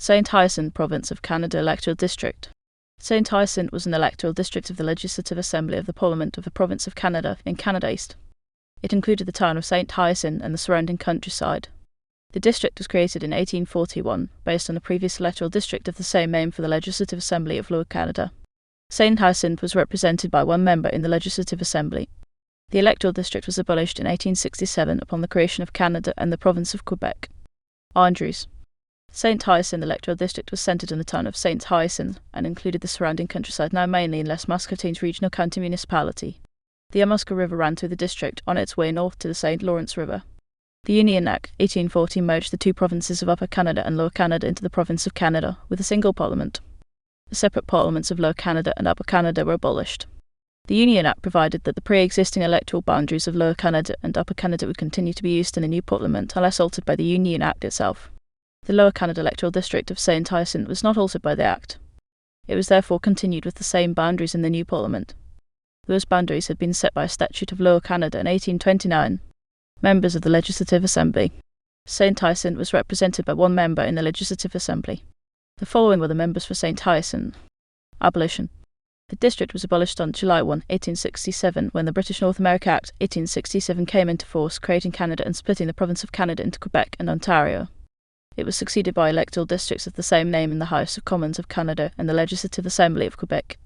Saint Hyacinthe Province of Canada Electoral District. Saint Hyacinthe was an electoral district of the Legislative Assembly of the Parliament of the Province of Canada in Canada East. It included the town of Saint Hyacinthe and the surrounding countryside. The district was created in 1841, based on a previous electoral district of the same name for the Legislative Assembly of Lower Canada. Saint Hyacinthe was represented by one member in the Legislative Assembly. The electoral district was abolished in 1867 upon the creation of Canada and the province of Quebec. Boundaries. Saint Hyacinthe electoral district was centred in the town of Saint Hyacinthe and included the surrounding countryside, now mainly in Les Muscatines Regional County Municipality. The Amuska River ran through the district on its way north to the St. Lawrence River. The Union Act 1840 merged the two provinces of Upper Canada and Lower Canada into the province of Canada with a single parliament. The separate parliaments of Lower Canada and Upper Canada were abolished. The Union Act provided that the pre-existing electoral boundaries of Lower Canada and Upper Canada would continue to be used in the new parliament unless altered by the Union Act itself. The Lower Canada electoral district of Saint Hyacinthe was not altered by the Act. It was therefore continued with the same boundaries in the new parliament. Those boundaries had been set by a statute of Lower Canada in 1829. Members of the Legislative Assembly. Saint Hyacinthe was represented by one member in the Legislative Assembly. The following were the members for Saint Hyacinthe. Abolition. The district was abolished on July 1, 1867, when the British North America Act 1867 came into force, creating Canada and splitting the province of Canada into Quebec and Ontario. It was succeeded by electoral districts of the same name in the House of Commons of Canada and the Legislative Assembly of Quebec.